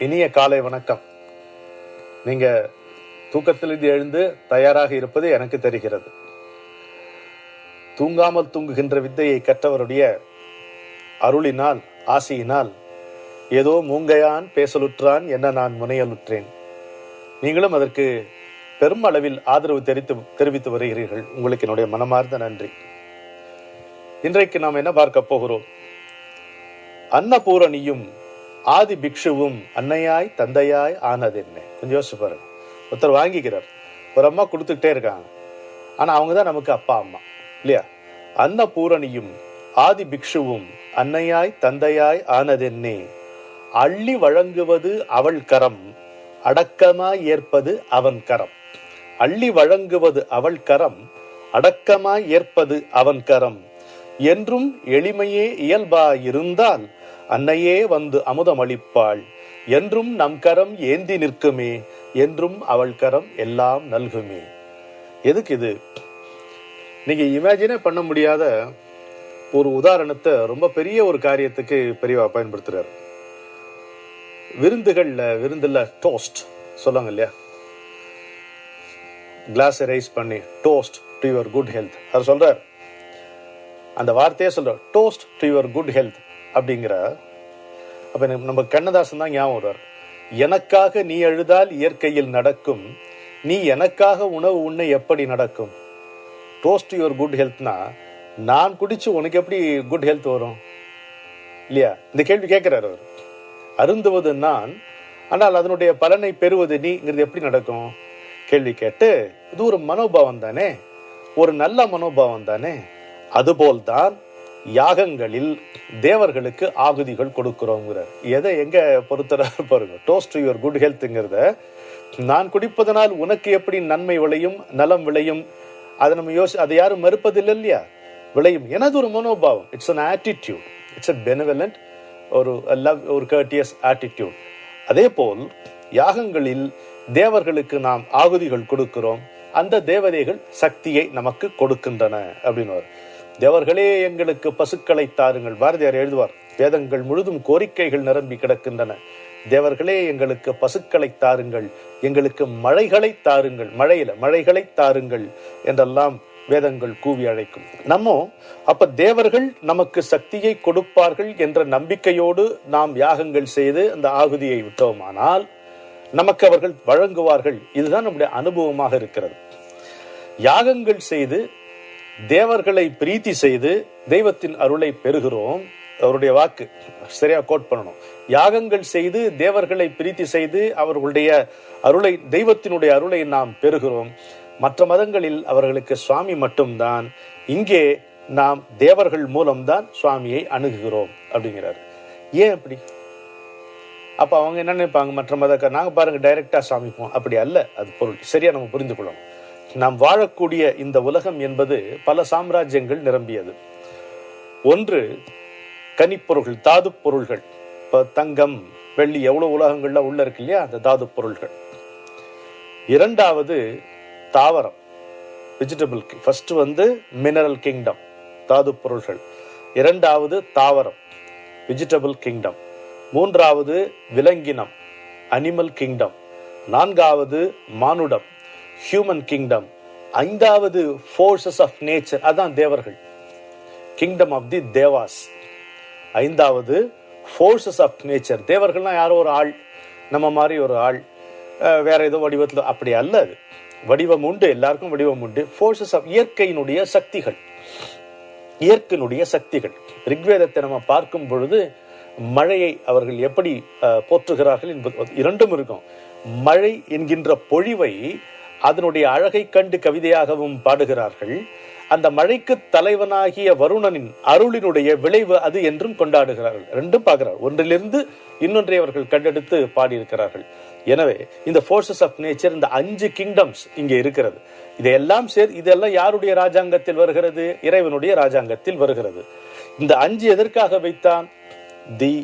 இனிய காலை வணக்கம். நீங்க தூக்கத்திலிருந்து எழுந்து தயாராக இருப்பது எனக்கு தெரிகிறது. தூங்காமல் தூங்குகின்ற வித்தையை கற்றவருடைய அருளினால், ஆசியினால் ஏதோ மூங்கையான் பேசலுற்றான் என்ன நான் முனையலுற்றேன். நீங்களும் அதற்கு பெரும் அளவில் ஆதரவு தெரிவித்து வருகிறீர்கள். உங்களுக்கு என்னுடைய மனமார்ந்த நன்றி. இன்றைக்கு நாம் என்ன பார்க்க போகிறோம்? அன்னபூரணியும் ஆதி பிக்ஷுவும் அன்னையாய் தந்தையாய் ஆனது என்ன? கொஞ்சம் யோசிச்சு பாருங்க. ஒருத்தர் வாங்கிக்கிறார், ஒரு அம்மா கொடுத்துக்கிட்டே இருக்காங்க, ஆனா அவங்க தான் நமக்கு அப்பா அம்மா இல்லையா? அன்னபூரணியும் ஆதி பிக்ஷுவும் அன்னையாய் தந்தையாய் ஆனதென்னே, அள்ளி வழங்குவது அவள் கரம், அடக்கமாய் ஏற்பது அவன் கரம். அள்ளி வழங்குவது அவள் கரம், அடக்கமாய் ஏற்பது அவன் கரம். என்றும் எளிமையே இயல்பாயிருந்தால் அன்னையே வந்து அமுதம் அளிப்பாள். என்றும் நம் கரம் ஏந்தி நிற்குமே, என்றும் அவள் கரம் எல்லாம் நல்குமே. எதுக்கு இது? நீங்க இமேஜினே பண்ண முடியாத ஒரு உதாரணத்தை ரொம்ப பெரிய ஒரு காரியத்துக்கு பெரியவா பயன்படுத்துறாரு. விருந்துல டோஸ்ட் சொல்லுவாங்க இல்லையா? கிளாஸ் ரைஸ் பண்ணி toast to your good health. அவர் சொல்றார், அந்த வார்த்தையே சொல்ற, toast to your good health அப்படிங்கிற. அப்ப நம்ம கண்ணதாசன் தான் ஞாபகம் வருவார். எனக்காக நீ அழுதால் இயற்கையில் நடக்கும், நீ எனக்காக உணவு உண்ண எப்படி நடக்கும்? டோஸ்ட் டு யுவர் குட் ஹெல்த்னா, நான் குடிச்சு உனக்கு எப்படி குட் ஹெல்த் வரும் இல்லையா? இந்த கேள்வி கேட்கிறார் அவர். அருந்துவது நான், ஆனால் அதனுடைய பலனை பெறுவது நீங்கிறது எப்படி நடக்கும்? கேள்வி கேட்டு, இது ஒரு மனோபாவம் தானே, ஒரு நல்ல மனோபாவம் தானே. அதுபோல்தான் யாகங்களில் தேவர்களுக்கு ஆகுதிகள் கொடுக்கிறோங்கிறார். எதை எங்க பொறுத்தராக பாருங்க. டோஸ்ட் டு யுவர் குட் ஹெல்த்ங்கிறத, நான் குடிப்பதனால் உனக்கு எப்படி நன்மை விளையும், நலம் விளையும், அதை நம்ம அதை யாரும் மறுப்பதில்லை இல்லையா? விளையும். எனது ஒரு மனோபாவம். It's an attitude, it's a benevolent, ஒரு லவ், ஒரு கர்டியஸ் ஆட்டிடியூட். அதே போல் யாகங்களில் தேவர்களுக்கு நாம் ஆகுதிகள் கொடுக்கிறோம். அந்த தேவதைகள் சக்தியை நமக்கு கொடுக்கின்றன அப்படின்னு. தேவர்களே எங்களுக்கு பசுக்களை தாருங்கள். பாரதியார் எழுதுவார், வேதங்கள் முழுதும் கோரிக்கைகள் நிரம்பி கிடக்கின்றன. தேவர்களே எங்களுக்கு பசுக்களை தாருங்கள், எங்களுக்கு மழைகளை தாருங்கள், மழைகளை தாருங்கள் என்றெல்லாம் வேதங்கள் கூவி அழைக்கும். அப்ப தேவர்கள் நமக்கு சக்தியை கொடுப்பார்கள் என்ற நம்பிக்கையோடு நாம் யாகங்கள் செய்து அந்த ஆகுதியை விட்டோமானால் நமக்கு அவர்கள் வழங்குவார்கள். இதுதான் நம்முடைய அனுபவமாக இருக்கிறது. யாகங்கள் செய்து தேவர்களை பிரீத்தி செய்து தெய்வத்தின் அருளை பெறுகிறோம். அவருடைய வாக்கு சரியா கோட் பண்ணணும். யாகங்கள் செய்து தேவர்களை பிரீத்தி செய்து அவர்களுடைய அருளை, தெய்வத்தினுடைய அருளை நாம் பெறுகிறோம். மற்ற மதங்களில் அவர்களுக்கு சுவாமி மட்டும்தான், இங்கே நாம் தேவர்கள் மூலம்தான் சுவாமியை அணுகுகிறோம் அப்படிங்கிறார். ஏன் அப்படி? அப்ப அவங்க என்ன நினைப்பாங்க, மற்ற மதக்கார் நாங்க பாருங்க டைரக்டா சாமிப்போம். அப்படி அல்ல. அது பொருள் சரியா நம்ம புரிந்து கொள்ளணும். நாம் வாழக்கூடிய இந்த உலகம் என்பது பல சாம்ராஜ்யங்கள் நிரம்பியது. ஒன்று கனிப்பொருள்கள், தாது பொருள்கள். இப்ப தங்கம், வெள்ளி, எவ்வளவு உலகங்கள்ல உள்ள இருக்கு இல்லையா, அந்த தாது பொருள்கள். இரண்டாவது தாவரம், வெஜிடபிள். ஃபர்ஸ்ட் மினரல் கிங்டம், தாது பொருள்கள். இரண்டாவது தாவரம், வெஜிடபிள் கிங்டம். மூன்றாவது விலங்கினம், அனிமல் கிங்டம். நான்காவது மானுடம், ஹியூமன் கிங்டம். ஐந்தாவது ஃபோர்சஸ் ஆஃப் நேச்சர், அதான் தேவர்கள், கிங்டம் ஆஃப் தி தேவாஸ். ஐந்தாவது ஃபோர்சஸ் ஆஃப் நேச்சர். தேவர்கள்னா யாரோ ஒரு ஆள், நம்ம மாதிரி ஒரு ஆள், வேற ஏதோ வடிவத்தில், அப்படி அல்ல. அது வடிவம் உண்டு, எல்லாருக்கும் வடிவம் உண்டு. ஃபோர்சஸ் ஆஃப் இயற்கையினுடைய சக்திகள், இயற்கையினுடைய சக்திகள். ரிக்வேதத்தை நம்ம பார்க்கும் பொழுது மழையை அவர்கள் எப்படி போற்றுகிறார்கள் என்பது இரண்டும் இருக்கும். மழை என்கின்ற பொழிவை அதனுடைய அழகை கண்டு கவிதையாகவும் பாடுகிறார்கள். அந்த மழைக்கு தலைவனாகிய வருணனின் அருளினுடைய விளைவு அது என்றும் கொண்டாடுகிறார்கள். ரெண்டும் பார்க்கிறார்கள். ஒன்றிலிருந்து இன்னொன்றை அவர்கள் கண்டெடுத்து பாடியிருக்கிறார்கள். எனவே இந்த ஃபோர்சஸ் ஆஃப் நேச்சர், இந்த 5 கிங்டம்ஸ் இங்கே இருக்கிறது. இதெல்லாம் யாருடைய ராஜாங்கத்தில் வருகிறது? இறைவனுடைய ராஜாங்கத்தில் வருகிறது. இந்த 5 எதற்காக வைத்தான்? The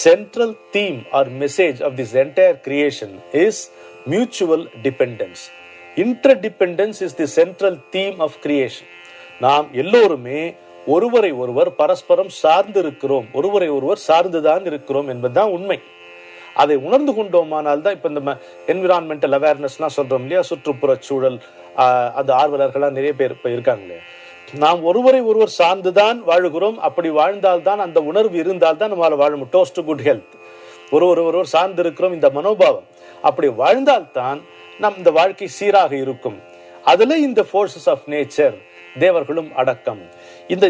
central theme or message of this entire creation is mutual dependence. Interdependence is the central theme of creation. நாம் எல்லோருமே ஒருவரை ஒருவர் பரஸ்பரம் சார்ந்து இருக்கிறோம், ஒருவரை ஒருவர் சார்ந்துதான் இருக்கிறோம் என்பதுதான் உண்மை. அதை உணர்ந்து கொண்டோமானால் தான் இப்ப இந்த என்விரான்மெண்டல் அவேர்னஸ்லாம் சொல்றோம் இல்லையா, சுற்றுப்புற சூழல் அந்த ஆர்வலர்கள்லாம் நிறைய பேர் இப்ப இருக்காங்க இல்லையா, நாம் ஒருவரை ஒருவர் சார்ந்துதான் வாழுகிறோம். அப்படி வாழ்ந்தால்தான், அந்த உணர்வு இருந்தால்தான் நம்மளால வாழ முடியும். டோஸ்ட் டு குட் ஹெல்த், ஒருவர் சார்ந்து இருக்கிறோம் இந்த மனோபாவம் அப்படி வாழ்ந்தால்தான் நம் இந்த வாழ்க்கை சீராக இருக்கும். அதுல இந்த ஃபோர்ஸஸ் ஆஃப் நேச்சர், தேவர்களும் அடக்கம், இந்த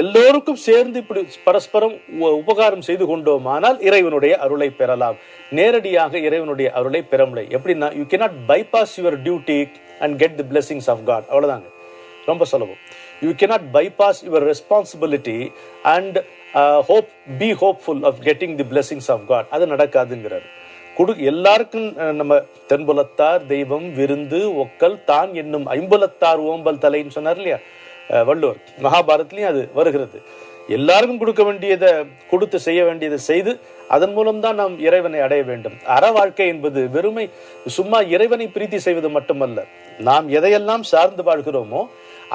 எல்லோருக்கும் சேர்ந்து இப்படி பரஸ்பரம் உபகாரம் செய்து கொண்டோமானால் இறைவனுடைய அருளை பெறலாம். நேரடியாக இறைவனுடைய அருளை பெற முடியும். எப்படின்னா, you cannot bypass your duty and get the blessings of God. அவ்வளவுதாங்க, ரொம்ப சுலபம். You cannot bypass your responsibility and be hopeful of getting the blessings of God. அது நடக்காதுங்கிறார். எல்லாருக்கும் நம்ம தென்புலத்தார் தெய்வம் விருந்து ஒக்கல் தான் என்னும் ஐம்புலத்தார் ஓம்பல் தலைன்னு சொன்னார் இல்லையா வள்ளுவர், மகாபாரத்லயும் அது வருகிறது. எல்லாருக்கும் கொடுக்க வேண்டியதை கொடுத்து செய்ய வேண்டியதை செய்து அதன் மூலம்தான் நாம் இறைவனை அடைய வேண்டும். அற வாழ்க்கை என்பது வெறுமை சும்மா இறைவனை பிரீத்தி செய்வது மட்டுமல்ல, நாம் எதையெல்லாம் சார்ந்து வாழ்கிறோமோ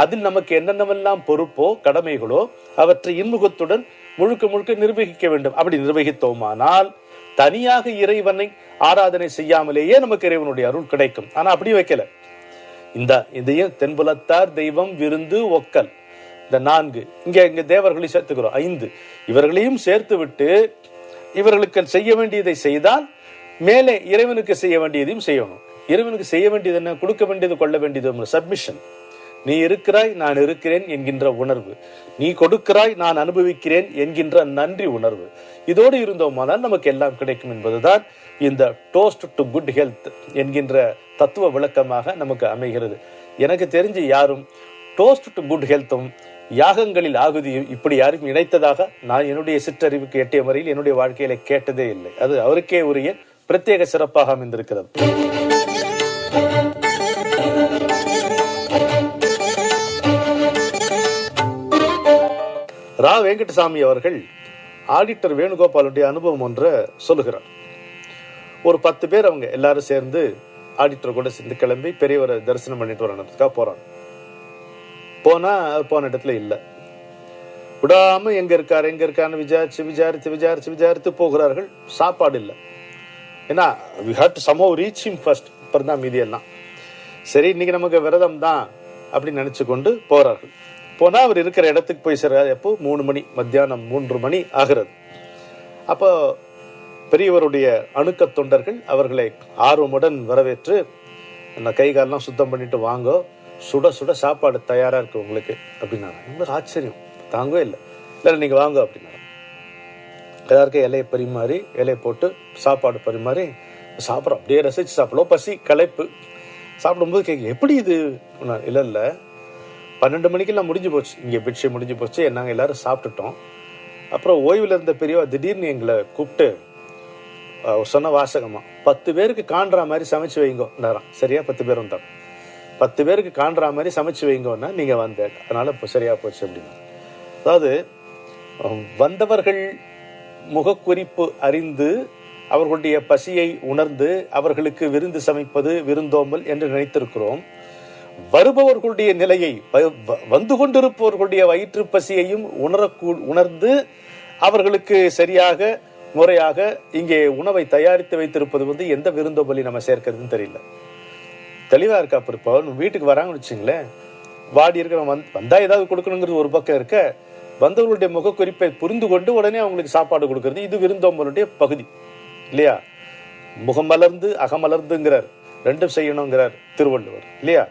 அதில் நமக்கு என்னென்னவெல்லாம் பொறுப்போ கடமைகளோ அவற்றை இன்முகத்துடன் முழுக்க முழுக்க நிர்வகிக்க வேண்டும். அப்படி நிர்வகித்தோமானால் தனியாக இறைவனை ஆராதனை செய்யாமலேயே நமக்கு இறைவனுடைய அருள் கிடைக்கும். ஆனா அப்படி வைக்கல. இதையும் தென்புலத்தார் தெய்வம் விருந்து ஒக்கல், இந்த 4 இங்க தேவர்களையும் சேர்த்துக்கிறோம் 5, இவர்களையும் சேர்த்து விட்டு இவர்களுக்கு செய்ய வேண்டியதை செய்தால் மேலே இறைவனுக்கு செய்ய வேண்டியதையும் செய்யணும். இறைவனுக்கு செய்ய வேண்டியது என்ன, கொடுக்க வேண்டியது கொள்ள வேண்டியது சப்மிஷன். நீ இருக்கிறாய் நான் இருக்கிறேன் என்கின்ற உணர்வு, நீ கொடுக்கிறாய் நான் அனுபவிக்கிறேன் என்கின்ற நன்றி உணர்வு, இதோடு இருந்தோமானால் நமக்கு எல்லாம் கிடைக்கும் என்பதுதான் இந்த டோஸ்ட் டு குட் ஹெல்த் என்கின்ற தத்துவ விளக்கமாக நமக்கு அமைகிறது. எனக்கு தெரிஞ்சு யாரும் டோஸ்ட் டு குட் ஹெல்த்தும் யாகங்களில் ஆகுதியும் இப்படி யாரும் இணைத்ததாக நான் என்னுடைய சிற்றறிவுக்கு எட்டிய முறையில் என்னுடைய வாழ்க்கையில கேட்டதே இல்லை. அது அவருக்கே உரிய பிரத்யேக சிறப்பாக அமைந்திருக்கிறது. ரா வெங்கடசாமி அவர்கள் ஆடிட்டர் வேணுகோபாலுடைய அனுபவம் ஒன்றை சொல்லுகிறார். ஒரு 10 பேர் அவங்க எல்லாரும் சேர்ந்து ஆடிட்டர் கூட சேர்ந்து கிளம்பி பெரியவரை தரிசனம் பண்ணிட்டு வரணுக்காக போறாங்க. போன இடத்துல இல்லை, விடாம எங்க இருக்காருன்னு விசாரித்து போகிறார்கள். சாப்பாடு இல்லை. ஏன்னா we have to somehow reach him first. அப்புறம் தான் மீதி எல்லாம். சரி, இன்னைக்கு நமக்கு விரதம் தான் அப்படின்னு நினைச்சு கொண்டு போறார்கள். போனா அவர் இருக்கிற இடத்துக்கு போய் சேர்றாரு. எப்போ 3 மணி, மத்தியானம் 3 மணி ஆகிறது. அப்போ பெரியவருடைய அணுக்க தொண்டர்கள் அவர்களை ஆர்வமுடன் வரவேற்று, கை காலெல்லாம் சுத்தம் பண்ணிட்டு வாங்கோ, சுட சுட சாப்பாடு தயாரா இருக்கு உங்களுக்கு அப்படின்னாங்க. எங்களுக்கு ஆச்சரியம் தாங்கவே இல்லை நீங்க வாங்க அப்படின்னா எல்லாருக்கும் இலையை பரிமாறி இலையை போட்டு சாப்பாடு பரிமாறி சாப்பிட்றோம். அப்படியே ரசிச்சு சாப்பிடுவோம். பசி களைப்பு சாப்பிடும்போது கேட்க எப்படி இது இல்லை 12 மணிக்கெல்லாம் முடிஞ்சு போச்சு, இங்கே பிட்சை முடிஞ்சு போச்சு, நாங்கள் எல்லாரும் சாப்பிட்டுட்டோம். அப்புறம் ஓய்வில் இருந்த பெரியவா திடீர்னு எங்களை கூப்பிட்டு சொன்ன வாசகமா 10 பேருக்கு காண்ற மாதிரி சமைச்சு வைங்கோன்னாராம். சரியா 10 பேர் வந்தாங்க. 10 பேருக்கு காண்ற மாதிரி சமைச்சு வைங்கன்னா நீங்க வந்த, அதனால இப்போ சரியா போச்சு அப்படின்னா. அதாவது வந்தவர்கள் முகக்குறிப்பு அறிந்து அவர்களுடைய பசியை உணர்ந்து அவர்களுக்கு விருந்து சமைப்பது விருந்தோம்பல் என்று நினைத்திருக்கிறோம். வருபவர்களுடைய நிலையை, வந்து கொண்டிருப்பவர்களுடைய வயிற்று பசியையும் உணர்ந்து அவர்களுக்கு சரியாக முறையாக இங்கே உணவை தயாரித்து வைத்திருப்பது எந்த விருந்தோம்பலி நம்ம சேர்க்கிறதுன்னு தெரியல. தெளிவா இருக்கா? இப்போ வீட்டுக்கு வராங்கன்னு வச்சுங்களேன், வாடி இருக்கிற வந்தா ஏதாவது கொடுக்கணுங்கிறது ஒரு பக்கம் இருக்க, வந்தவர்களுடைய முகக்குறிப்பை புரிந்து கொண்டு உடனே அவங்களுக்கு சாப்பாடு கொடுக்கறது, இது விருந்தோம்பலுடைய பகுதி இல்லையா? முகமலர்ந்து அகமலர்ந்துங்கிறார், 2 செய்யணுங்கிறார் திருவள்ளுவர் இல்லையா?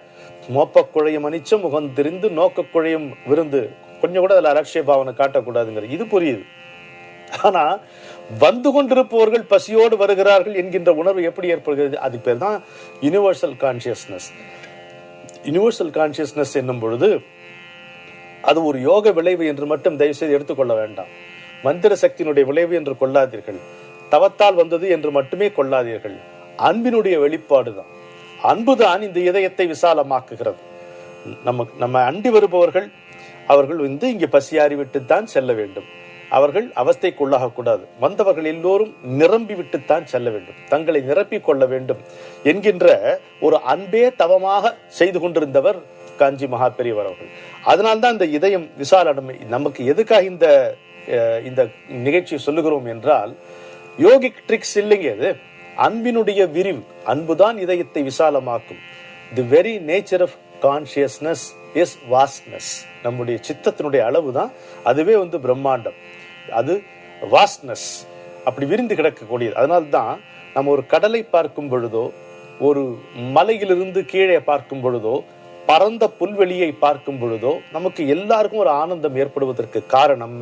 மோப்ப குழையும் அனிச்சம் முகம் தெரிந்து நோக்க குழையும் விருந்து, கொஞ்சம் கூட அதுல அலட்சிய பாவனை காட்டக்கூடாதுங்கிறது இது புரியுது. ஆனா வந்து கொண்டிருப்பவர்கள் பசியோடு வருகிறார்கள் என்கின்ற உணர்வு எப்படி ஏற்படுகிறது? அது பேர் தான் யுனிவர்சல் கான்சியஸ்னஸ். யுனிவர்சல் கான்சியஸ்னஸ் என்னும் பொழுது அது ஒரு யோக விளைவு என்று மட்டும் தயவு செய்து எடுத்துக்கொள்ள வேண்டாம். மந்திர சக்தியினுடைய விளைவு என்று கொள்ளாதீர்கள். தவத்தால் வந்தது என்று மட்டுமே கொள்ளாதீர்கள். அன்பினுடைய வெளிப்பாடு தான். அன்புதான் இந்த இதயத்தை விசாலமாக்குகிறது. நம்ம அண்டி வருபவர்கள் அவர்கள் இங்கே பசியாறி விட்டுத்தான் செல்ல வேண்டும். அவர்கள் அவஸ்தைக்குள்ளாக கூடாது. வந்தவர்கள் எல்லோரும் நிரம்பி விட்டுத்தான் செல்ல வேண்டும், தங்களை நிரப்பிக் கொள்ள வேண்டும் என்கின்ற ஒரு அன்பே தவமாக செய்து கொண்டிருந்தவர் காஞ்சி மகா பெரியவர் அவர்கள். அதனால்தான் இந்த இதயம் விசாலமை நமக்கு எதுக்காக இந்த இந்த நிகழ்ச்சியை சொல்லுகிறோம் என்றால், யோகிக் ட்ரிக்ஸ் இல்லைங்க அது, அன்பினுடைய விரிவு. அன்புதான் இதயத்தை விசாலமாக்கும். The very nature of consciousness is vastness. நம்முடைய சித்தத்தினுடைய அளவு தான் அதுவே பிரம்மாண்டம், அது வாஸ்ட்னஸ், அப்படி விரிந்து கிடக்கக்கூடியது. அதனால்தான் நம்ம ஒரு கடலை பார்க்கும் பொழுதோ, ஒரு மலையிலிருந்து கீழே பார்க்கும் பொழுதோ, பரந்த புல்வெளியை பார்க்கும் பொழுதோ நமக்கு எல்லாருக்கும் ஒரு ஆனந்தம் ஏற்படுவதற்கு காரணம்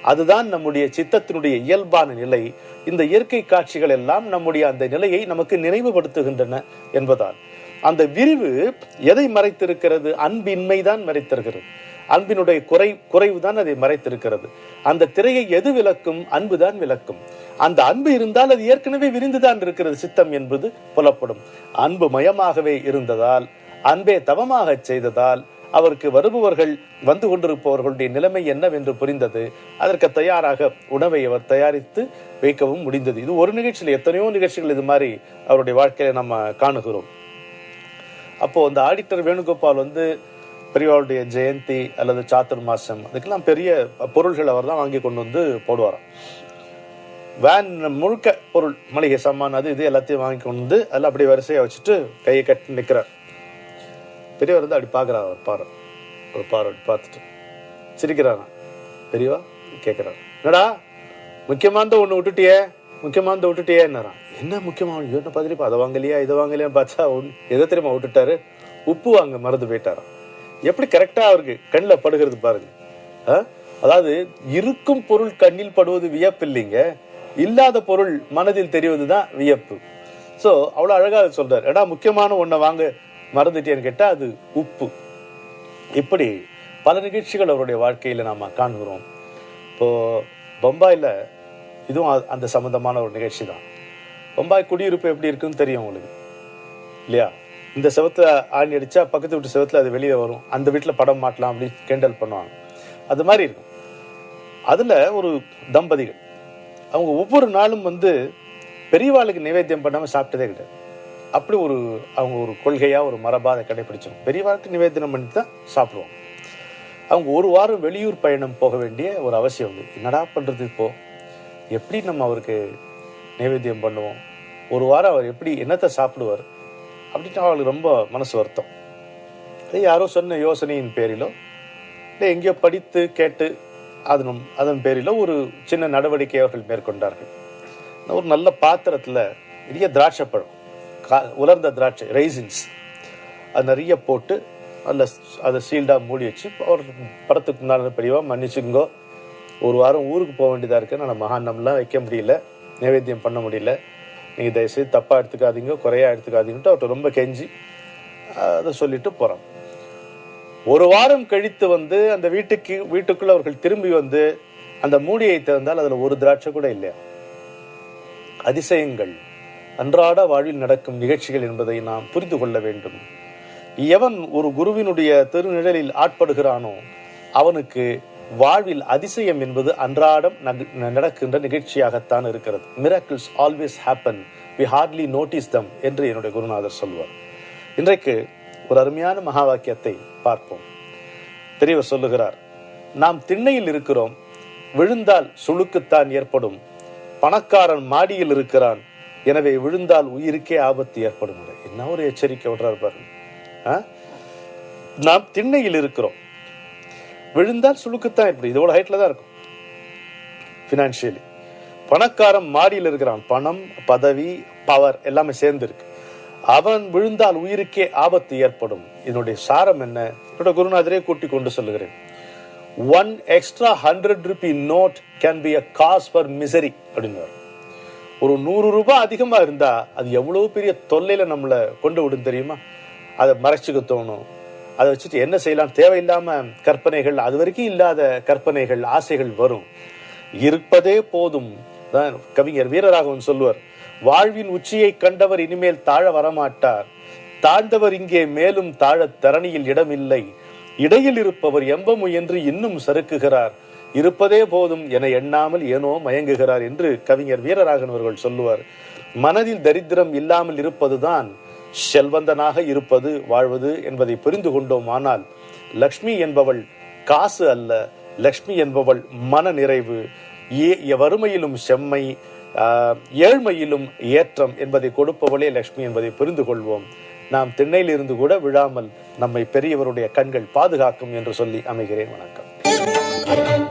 அதுதான் நம்முடைய சித்தத்தினுடைய இயல்பான நிலை. இந்த இயற்கை காட்சிகள் எல்லாம் நம்முடைய அந்த நிலையை நமக்கு நினைவுபடுத்துகின்றன என்பதால் அந்த விரிவு எதை மறைத்திருக்கிறது? அன்பின்மைதான் மறைத்திருக்கிறது. அன்பினுடைய குறைவு தான் அதை மறைத்திருக்கிறது. அந்த திரையை எது விளக்கும்? அன்புதான் விளக்கும். அந்த அன்பு இருந்தால் அது ஏற்கனவே விரிந்துதான் இருக்கிறது. சித்தம் என்பது புலப்படும். அன்பு மயமாகவே இருந்ததால், அன்பே தவமாக செய்ததால் அவருக்கு வருபவர்கள், வந்து கொண்டிருப்பவர்களுடைய நிலைமை என்னவென்று புரிந்தது. அதற்கு தயாராக உணவை அவர் தயாரித்து வைக்கவும் முடிந்தது. இது ஒரு நிகழ்ச்சியில், எத்தனையோ நிகழ்ச்சிகள் இது மாதிரி அவருடைய வாழ்க்கையில நம்ம காணுகிறோம். அப்போ அந்த ஆடிட்டர் வேணுகோபால் பெரியவாளுடைய ஜெயந்தி அல்லது சாத்துர்மாசம் அதுக்கெல்லாம் பெரிய பொருள்கள் அவர் தான் வாங்கி கொண்டு போடுவாராம். வேன் முழுக்க பொருள், மளிகை சாமான், அது இது எல்லாத்தையும் வாங்கி கொண்டு அதெல்லாம் அப்படியே வரிசையா வச்சுட்டு கையை கட்டி நிற்கிறார். பெரியவர் அப்படி பார்க்குறார். ஒரு பாரு அப்படி பார்த்துட்டு சிரிக்கிறாரா. பெரியவா கேட்குறாரு, என்னடா முக்கியமானதை ஒன்று விட்டுட்டியே என்னாரான். என்ன முக்கியமான என்ன பார்த்துட்டு அதை வாங்கலையா இதை வாங்கலையான்னு பார்த்தா எதை தெரியுமா விட்டுட்டாரு? உப்பு வாங்க மறந்து போயிட்டாராம். எப்படி கரெக்டா அவருக்கு கண்ணில் படுகிறது பாருங்க. அதாவது இருக்கும் பொருள் கண்ணில் படுவது வியப்பு இல்லைங்க, இல்லாத பொருள் மனதில் தெரிவதுதான் வியப்பு. சோ அவ்வளவு அழகா சொல்றாரு. எடா முக்கியமான ஒன்றை வாங்க மறந்துட்டேன்னு கேட்டா அது உப்பு. இப்படி பல நிகழ்ச்சிகள் அவருடைய வாழ்க்கையில நாம காண்கிறோம். இப்போ பம்பாயில இதுவும் அந்த சம்பந்தமான ஒரு நிகழ்ச்சி தான். பம்பாய் குடியிருப்பு எப்படி இருக்குன்னு தெரியும் உங்களுக்கு இல்லையா? இந்த செவத்துல ஆணி அடிச்சா பக்கத்து வீட்டு செவத்துல அது வெளியே வரும், அந்த வீட்டுல படம் மாட்டலாம் அப்படின்னு கிண்டல் பண்ணுவாங்க. அது மாதிரி இருக்கும். அதுல ஒரு தம்பதிகள் அவங்க ஒவ்வொரு நாளும் பெரியவாளுக்கு நிவேத்தியம் பண்ணாம சாப்பிட்டதே கிடையாது. அப்படி அவங்க ஒரு கொள்கையா ஒரு மரபா அதை கடைபிடிச்சோம். பெரியவாளுக்கு நிவேதனம் பண்ணி தான் சாப்பிடுவோம். அவங்க ஒரு வாரம் வெளியூர் பயணம் போக வேண்டிய ஒரு அவசியம் என்னடா பண்றது, இப்போ எப்படி நம்ம அவருக்கு நைவேத்தியம் பண்ணுவோம், ஒரு வாரம் அவர் எப்படி என்னத்தை சாப்பிடுவார் அப்படின்ட்டு அவளுக்கு ரொம்ப மனசு வருத்தம். யாரோ சொன்ன யோசனையின் பேரிலோ இல்லை எங்கேயோ படித்து கேட்டு அதன் பேரிலோ ஒரு சின்ன நடவடிக்கை அவர்கள் மேற்கொண்டார்கள். ஒரு நல்ல பாத்திரத்துல நிறைய திராட்சை பழம், உலர்ந்த திராட்சை ரைசின்ஸ், அது நிறைய போட்டு அதை சீல்டா மூடி வச்சு அவர் படத்துக்கு முன்னாடி பெரியவா மன்னிச்சுங்கோ, ஒரு வாரம் ஊருக்கு போக வேண்டியதா இருக்கு, நான் மகாண்டம்லாம் வைக்க முடியல, நைவேத்தியம் பண்ண முடியல, நீங்க தயவுசெய்து தப்பா எடுத்துக்காதீங்க, குறையா எடுத்துக்காதீங்கன்ட்டு அவர்கிட்ட ரொம்ப கெஞ்சி அதை சொல்லிட்டு போறான். ஒரு வாரம் கழித்து அந்த வீட்டுக்குள்ள அவர்கள் திரும்பி அந்த மூடியை திறந்தால் அதுல ஒரு திராட்சை கூட இல்லையா. அதிசயங்கள் அன்றாட வாழ்வில் நடக்கும் நிகழ்ச்சிகள் என்பதை நாம் புரிந்து கொள்ள வேண்டும். எவன் ஒரு குருவினுடைய திருநிழலில் ஆட்படுகிறானோ அவனுக்கு வாழ்வில் அதிசயம் என்பது அன்றாடம் நடக்கின்ற நிகழ்ச்சியாகத்தான் இருக்கிறது. Miracles always happen, we hardly notice them என்று என்னுடைய குருநாதர் சொல்வார். இன்றைக்கு ஒரு அருமையான மகா வாக்கியத்தை பார்ப்போம். பெரியவர் சொல்லுகிறார், நாம் திண்ணையில் இருக்கிறோம், விழுந்தால் சுளுக்குத்தான் ஏற்படும், பணக்காரன் மாடியில் இருக்கிறான், எனவே விழுந்தால் உயிருக்கே ஆபத்து ஏற்படும். என்ன ஒரு எச்சரிக்கை விடுறாரு பாருங்க. நாம் திண்ணையில் இருக்கிறோம், விழுந்தால் சுளுக்குத்தான் எப்படி, இதோட ஹைட்ல தான் இருக்கும் பினான்சியலி. பணக்காரன் மாடியில் இருக்கிறான், பணம் பதவி பவர் எல்லாமே சேர்ந்து இருக்கு, அவன் விழுந்தால் உயிருக்கே ஆபத்து ஏற்படும். இதனுடைய சாரம் என்ன? என்னோட குருநாதரே கூட்டி கொண்டு சொல்லுகிறேன். 1 extra 100 rupee note can be a cause for misery அப்படின்னு. ஒரு 100 ரூபாய் அதிகமா இருந்தா அது எவ்வளவு பெரிய தொல்லையில நம்மளை கொண்டு விடும் தெரியுமா? அதை மறைச்சுக்க தோணும், அதை வச்சுட்டு என்ன செய்யலாம், தேவையில்லாம கற்பனைகள், அது வரைக்கும் இல்லாத கற்பனைகள் ஆசைகள் வரும். இருப்பதே போதும் தான் கவிஞர் வீரராகவன் சொல்லுவார். வாழ்வின் உச்சியை கண்டவர் இனிமேல் தாழ வரமாட்டார், தாழ்ந்தவர் இங்கே மேலும் தாழ தரணியில் இடமில்லை, இடையில் இருப்பவர் எம்ப முயன்று இன்னும் சறுக்குகிறார், இருப்பதே போதும் என எண்ணாமல் ஏனோ மயங்குகிறார் என்று கவிஞர் வீரராகவன் அவர்கள் சொல்லுவார். மனதில் தரித்திரம் இல்லாமல் இருப்பதுதான் செல்வந்தனாக இருப்பது வாழ்வது என்பதை புரிந்து கொண்டோம். ஆனால் லக்ஷ்மி என்பவள் காசு அல்ல, லக்ஷ்மி என்பவள் மன நிறைவு, வறுமையிலும் செம்மை, ஏழ்மையிலும் ஏற்றம் என்பதை கொடுப்பவளே லக்ஷ்மி என்பதை புரிந்து கொள்வோம். நாம் திண்ணையிலிருந்து கூட விழாமல் நம்மை பெரியவருடைய கண்கள் பாதுகாக்கும் என்று சொல்லி அமைகிறேன். வணக்கம்.